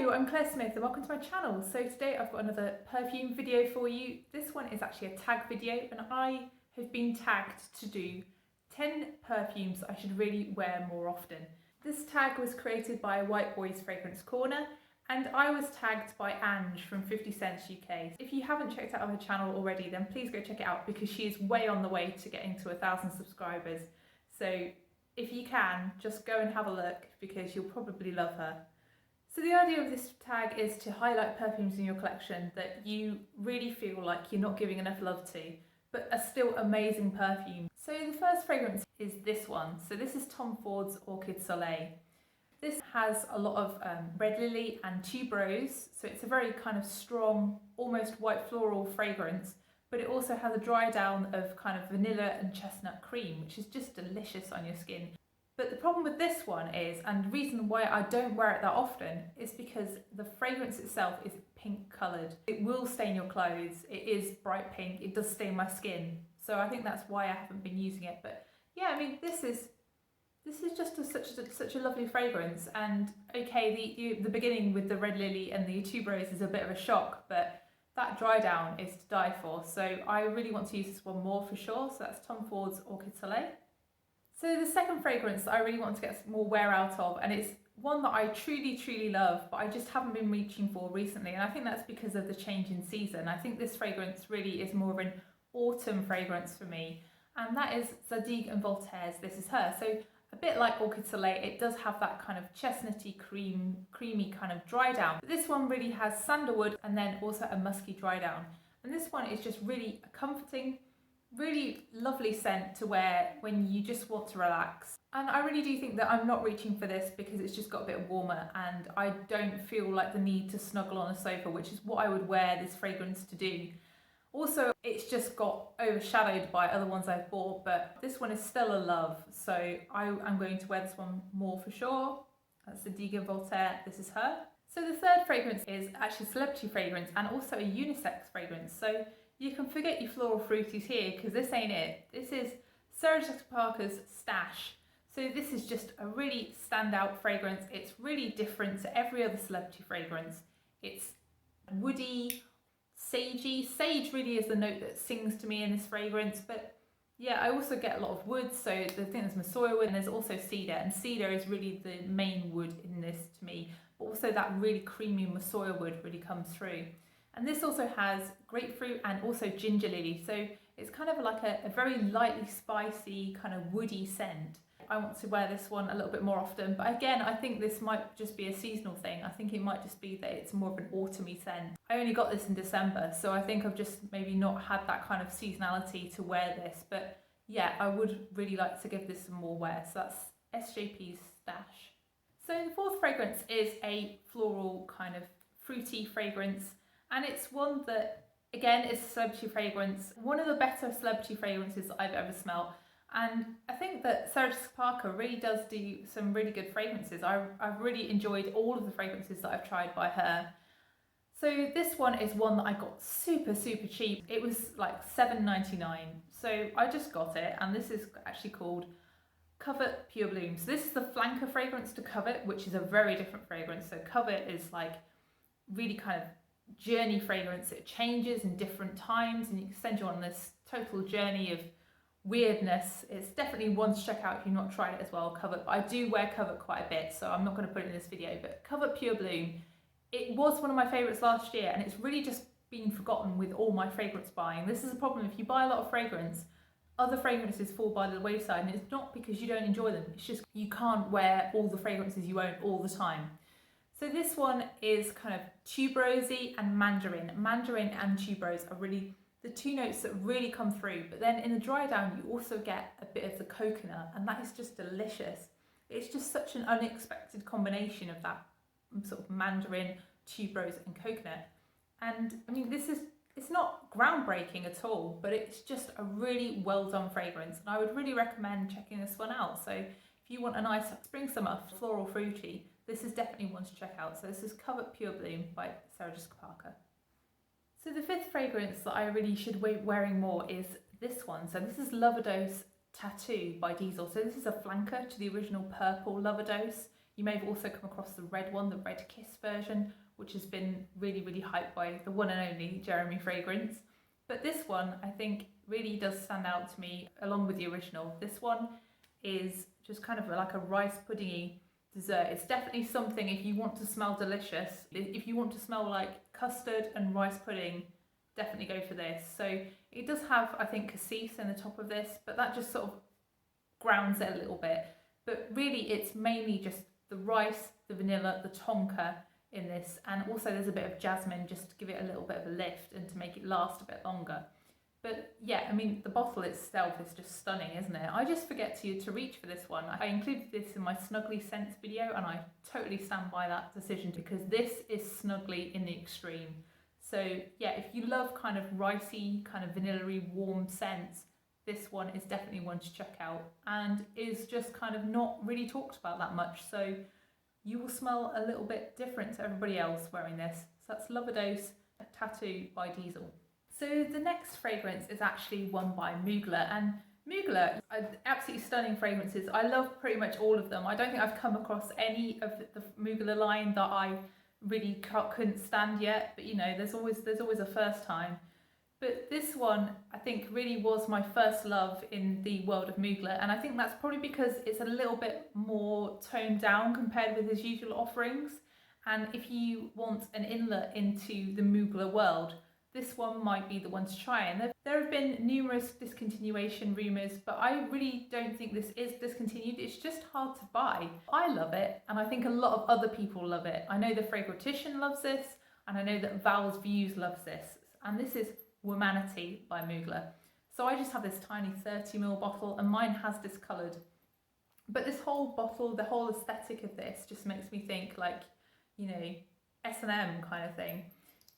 Hello, I'm Claire Smith and welcome to my channel. So today I've got another perfume video for you. This one is actually a tag video and I have been tagged to do 10 perfumes I should really wear more often. This tag was created by White Boys Fragrance Corner and I was tagged by Ange from 50 Cents UK. If you haven't checked out her channel already, then please go check it out because she is way on the way to getting to 1,000 subscribers. So if you can, just go and have a look because you'll probably love her. So the idea of this tag is to highlight perfumes in your collection that you really feel like you're not giving enough love to, but are still amazing perfumes. So the first fragrance is this one. So this is Tom Ford's Orchid Soleil. This has a lot of red lily and tuberose, so it's a very kind of strong, almost white floral fragrance, but it also has a dry down of kind of vanilla and chestnut cream, which is just delicious on your skin. But the problem with this one is, and the reason why I don't wear it that often, is because the fragrance itself is pink coloured. It will stain your clothes, it is bright pink, it does stain my skin. So I think that's why I haven't been using it. But yeah, I mean, this is just such a lovely fragrance. And okay, the beginning with the red lily and the tuberose is a bit of a shock, but that dry down is to die for. So I really want to use this one more for sure. So that's Tom Ford's Orchid Soleil. So the second fragrance that I really want to get more wear out of, and it's one that I truly love, but I just haven't been reaching for recently, and I think that's because of the change in season. I think this fragrance really is more of an autumn fragrance for me, and that is Zadig and Voltaire's This Is Her. So a bit like Orchid Soleil, it does have that kind of chestnutty, creamy kind of dry down. But this one really has sandalwood and then also a musky dry down. And this one is just really a comforting, really lovely scent to wear when you just want to relax. And I really do think that I'm not reaching for this because it's just got a bit warmer and I don't feel like the need to snuggle on a sofa, which is what I would wear this fragrance to do. Also, it's just got overshadowed by other ones I've bought, but this one is still a love, so I'm going to wear this one more for sure. That's Sadiq and Voltaire, This Is Her. So the third fragrance is actually a celebrity fragrance and also a unisex fragrance. So you can forget your floral fruities here because this ain't it. This is Sarah Jessica Parker's Stash. So this is just a really standout fragrance. It's really different to every other celebrity fragrance. It's woody, sagey. Sage really is the note that sings to me in this fragrance, but yeah, I also get a lot of wood. So the thing is Masoya wood and there's also cedar, and cedar is really the main wood in this to me, but also that really creamy Masoya wood really comes through. And this also has grapefruit and also ginger lily. So it's kind of like a very lightly spicy kind of woody scent. I want to wear this one a little bit more often, but again, I think this might just be a seasonal thing. I think it might just be that it's more of an autumny scent. I only got this in December, so I think I've just maybe not had that kind of seasonality to wear this, but yeah, I would really like to give this some more wear. So that's SJP's Stash. So the fourth fragrance is a floral kind of fruity fragrance, and it's one that, again, is a celebrity fragrance. One of the better celebrity fragrances that I've ever smelled. And I think that Sarah Jessica Parker really does do some really good fragrances. I've really enjoyed all of the fragrances that I've tried by her. So this one is one that I got super cheap. It was like $7.99. So I just got it, and this is actually called Covet Pure Bloom. So this is the flanker fragrance to Covet, which is a very different fragrance. So Covet is like really kind of journey fragrance. It changes in different times and you can send you on this total journey of weirdness. It's definitely one to check out if you've not tried it as well, Covet. But I do wear Covet quite a bit, so I'm not going to put it in this video. But Covet Pure Bloom, it was one of my favourites last year, and it's really just been forgotten with all my fragrance buying. This is a problem. If you buy a lot of fragrance, other fragrances fall by the wayside, and it's not because you don't enjoy them. It's just you can't wear all the fragrances you own all the time. So this one is kind of tuberosy and mandarin. Mandarin and tuberose are really the two notes that really come through, but then in the dry down you also get a bit of the coconut, and that is just delicious. It's just such an unexpected combination of that sort of mandarin, tuberose and coconut. And I mean, it's not groundbreaking at all, but it's just a really well done fragrance, and I would really recommend checking this one out. So if you want a nice spring summer floral fruity, this is definitely one to check out. So this is Covet Pure Bloom by Sarah Jessica Parker. So the fifth fragrance that I really should be wearing more is this one. So this is Loverdose Tattoo by Diesel. So this is a flanker to the original purple Loverdose. You may have also come across the red one, the Red Kiss version, which has been really, really hyped by the one and only Jeremy Fragrance. But this one, I think, really does stand out to me along with the original. This one is just kind of like a rice puddingy dessert. It's definitely something if you want to smell delicious, if you want to smell like custard and rice pudding, definitely go for this. So it does have, I think, cassis in the top of this, but that just sort of grounds it a little bit. But really it's mainly just the rice, the vanilla, the tonka in this, and also there's a bit of jasmine just to give it a little bit of a lift and to make it last a bit longer. But yeah, I mean, the bottle itself is just stunning, isn't it? I just forget to reach for this one. I included this in my Snuggly Scents video, and I totally stand by that decision because this is snuggly in the extreme. So yeah, if you love kind of ricey, kind of vanilla-y, warm scents, this one is definitely one to check out and is just kind of not really talked about that much. So you will smell a little bit different to everybody else wearing this. So that's Loverdose Tattoo by Diesel. So the next fragrance is actually one by Moogler, and Moogler are absolutely stunning fragrances. I love pretty much all of them. I don't think I've come across any of the Moogler line that I really couldn't stand yet, but you know, there's always a first time. But this one, I think, really was my first love in the world of Moogler, and I think that's probably because it's a little bit more toned down compared with his usual offerings. And if you want an inlet into the Moogler world, this one might be the one to try. And there have been numerous discontinuation rumours, but I really don't think this is discontinued. It's just hard to buy. I love it, and I think a lot of other people love it. I know the Fragrotician loves this, and I know that Val's Views loves this. And this is Womanity by Mugler. So I just have this tiny 30ml bottle, and mine has discoloured. But this whole bottle, the whole aesthetic of this just makes me think like, you know, S&M kind of thing.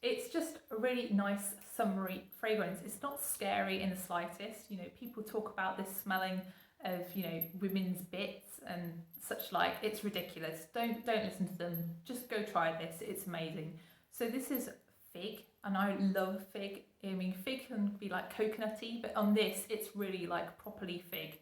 It's just a really nice summery fragrance. It's not scary in the slightest. You know, people talk about this smelling of, you know, women's bits and such like. It's ridiculous. Don't listen to them. Just go try this. It's amazing. So this is fig, and I love fig. I mean, fig can be like coconutty, but on this, it's really like properly fig.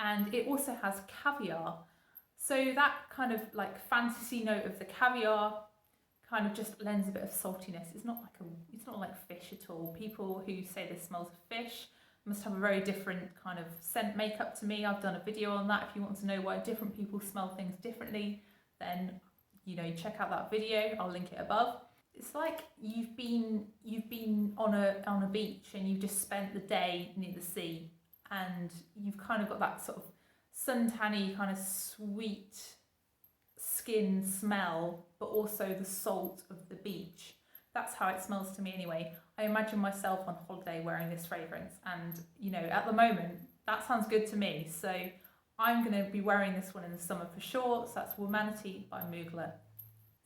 And it also has caviar. So that kind of like fantasy note of the caviar kind of just lends a bit of saltiness. It's not like fish at all. People who say this smells of fish must have a very different kind of scent makeup to me. I've done a video on that. If you want to know why different people smell things differently, then, you know, check out that video. I'll link it above. It's like you've been on a beach and you've just spent the day near the sea, and you've kind of got that sort of suntanny kind of sweet skin smell, but also the salt of the beach. That's how it smells to me anyway. I imagine myself on holiday wearing this fragrance, and you know, at the moment that sounds good to me. So I'm going to be wearing this one in the summer for sure. So that's Womanity by Mugler.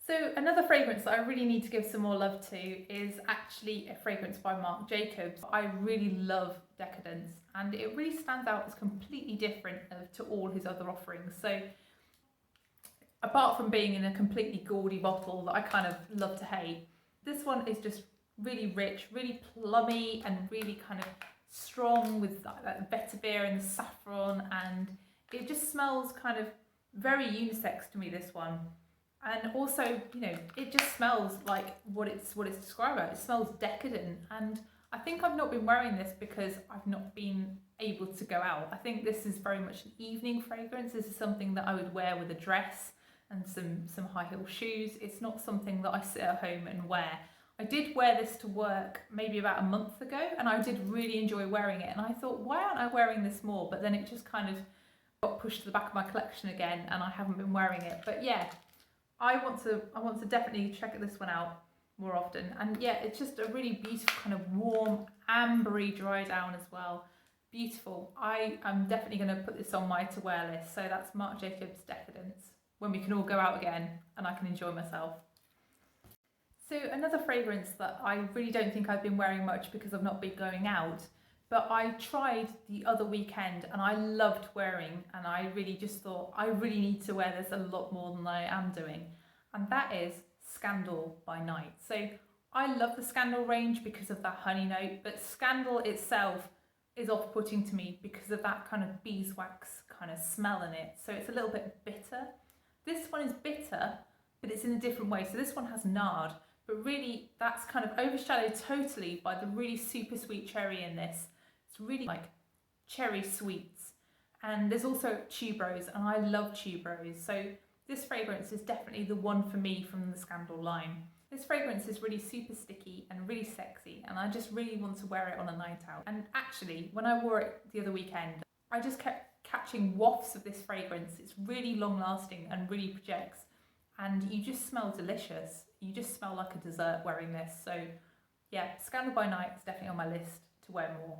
So another fragrance that I really need to give some more love to is actually a fragrance by Marc Jacobs. I really love Decadence, and it really stands out as completely different to all his other offerings. So apart from being in a completely gaudy bottle that I kind of love to hate, this one is just really rich, really plummy, and really kind of strong with that vetiver and the saffron, and it just smells kind of very unisex to me, this one. And also, you know, it just smells like what it's described as. It smells decadent, and I think I've not been wearing this because I've not been able to go out. I think this is very much an evening fragrance. This is something that I would wear with a dress and some high heel shoes. It's not something that I sit at home and wear. I did wear this to work maybe about a month ago, and I did really enjoy wearing it, and I thought, why aren't I wearing this more? But then it just kind of got pushed to the back of my collection again, and I haven't been wearing it. But yeah, I want to definitely check this one out more often. And yeah, it's just a really beautiful kind of warm, ambery dry down as well. Beautiful. I am definitely going to put this on my to wear list. So that's Marc Jacobs Decadence, when we can all go out again and I can enjoy myself. So another fragrance that I really don't think I've been wearing much because I've not been going out, but I tried the other weekend and I loved wearing, and I really just thought I really need to wear this a lot more than I am doing, and that is Scandal by Night. So I love the Scandal range because of that honey note, but Scandal itself is off-putting to me because of that kind of beeswax kind of smell in it. So it's a little bit bitter. This one is bitter, but it's in a different way. So this one has nard, but really that's kind of overshadowed totally by the really super sweet cherry in this. It's really like cherry sweets. And there's also tuberose, and I love tuberose. So this fragrance is definitely the one for me from the Scandal line. This fragrance is really super sticky and really sexy, and I just really want to wear it on a night out. And actually, when I wore it the other weekend, I just kept catching wafts of this fragrance. It's really long lasting and really projects, and you just smell delicious. You just smell like a dessert wearing this. So yeah, Scandal by Night is definitely on my list to wear more.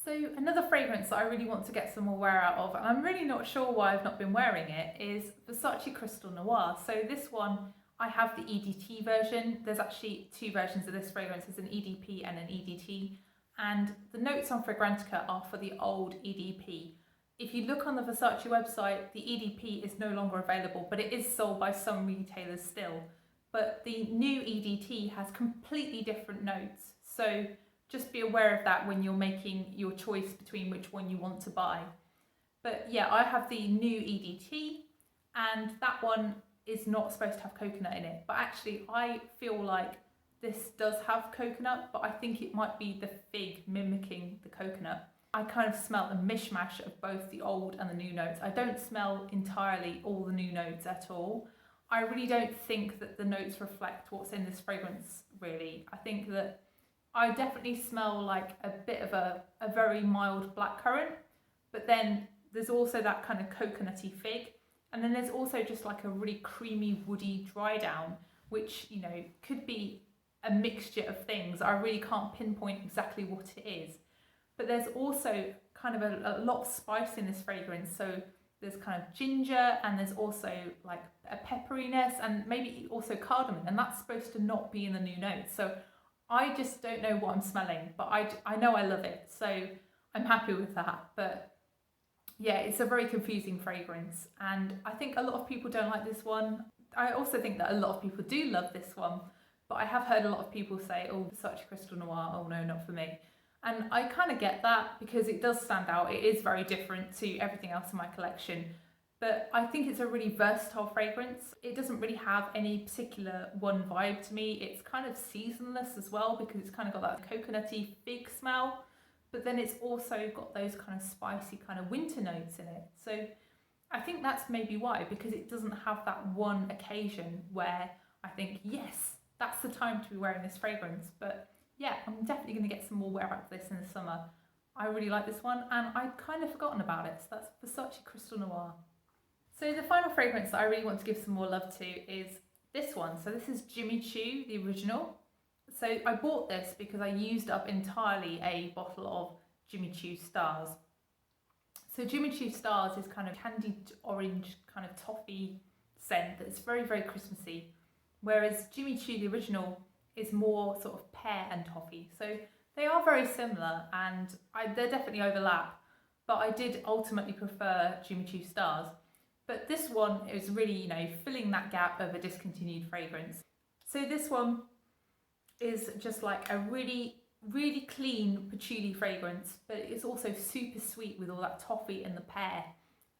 So another fragrance that I really want to get some more wear out of, and I'm really not sure why I've not been wearing it, is Versace Crystal Noir. So this one, I have the EDT version. There's actually two versions of this fragrance. There's an EDP and an EDT. And the notes on Fragrantica are for the old EDP. If you look on the Versace website, the EDP is no longer available, but it is sold by some retailers still. But the new EDT has completely different notes. So just be aware of that when you're making your choice between which one you want to buy. But yeah, I have the new EDT, and that one is not supposed to have coconut in it. But actually, I feel like this does have coconut, but I think it might be the fig mimicking the coconut. I kind of smell a mishmash of both the old and the new notes. I don't smell entirely all the new notes at all. I really don't think that the notes reflect what's in this fragrance, really. I think that I definitely smell like a bit of a very mild blackcurrant, but then there's also that kind of coconutty fig. And then there's also just like a really creamy, woody dry down, which, you know, could be a mixture of things. I really can't pinpoint exactly what it is. But there's also kind of a lot of spice in this fragrance. So there's kind of ginger, and there's also like a pepperiness, and maybe also cardamom, and that's supposed to not be in the new notes. So I just don't know what I'm smelling, but I know I love it, so I'm happy with that. But yeah, it's a very confusing fragrance, and I think a lot of people don't like this one. I also think that a lot of people do love this one, but I have heard a lot of people say, oh, Versace Crystal Noir, oh no, not for me. And I kind of get that, because it does stand out. It is very different to everything else in my collection. But I think it's a really versatile fragrance. It doesn't really have any particular one vibe to me. It's kind of seasonless as well, because it's kind of got that coconutty fig smell, but then it's also got those kind of spicy kind of winter notes in it. So I think that's maybe why, because it doesn't have that one occasion where I think, yes, that's the time to be wearing this fragrance. But yeah, I'm definitely going to get some more wear out of this in the summer. I really like this one, and I'd kind of forgotten about it. So that's Versace Crystal Noir. So the final fragrance that I really want to give some more love to is this one. So this is Jimmy Choo, the original. So I bought this because I used up entirely a bottle of Jimmy Choo Stars. So Jimmy Choo Stars is kind of candied orange, kind of toffee scent that's very, very Christmassy. Whereas Jimmy Choo, the original, is more sort of pear and toffee. So they are very similar, and they definitely overlap. But I did ultimately prefer Jimmy Choo Stars. But this one is really, you know, filling that gap of a discontinued fragrance. So this one is just like a really, really clean patchouli fragrance, but it's also super sweet with all that toffee and the pear.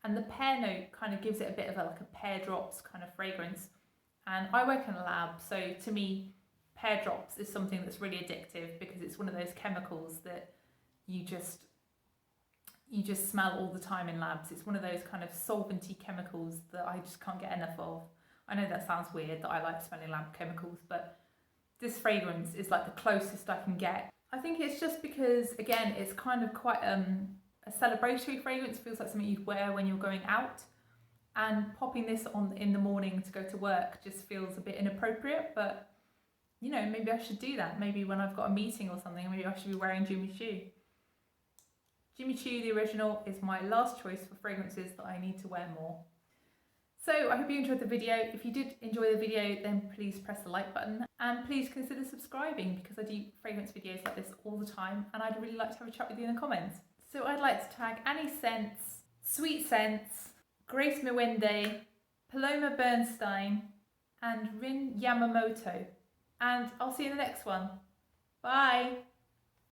And the pear note kind of gives it a bit of like a pear drops kind of fragrance. And I work in a lab, so to me, pear drops is something that's really addictive, because it's one of those chemicals that you just smell all the time in labs. It's one of those kind of solventy chemicals that I just can't get enough of. I know that sounds weird that I like smelling lab chemicals, but this fragrance is like the closest I can get. I think it's just because, again, it's kind of quite a celebratory fragrance. It feels like something you'd wear when you're going out, and popping this on in the morning to go to work just feels a bit inappropriate. But you know, maybe I should do that. Maybe when I've got a meeting or something, maybe I should be wearing Jimmy Choo. Jimmy Choo, the original, is my last choice for fragrances that I need to wear more. So I hope you enjoyed the video. If you did enjoy the video, then please press the like button, and please consider subscribing, because I do fragrance videos like this all the time, and I'd really like to have a chat with you in the comments. So I'd like to tag Annie Scents, Sweet Scents, Grace Miwende, Paloma Bernstein, and Rin Yamamoto. And I'll see you in the next one. Bye!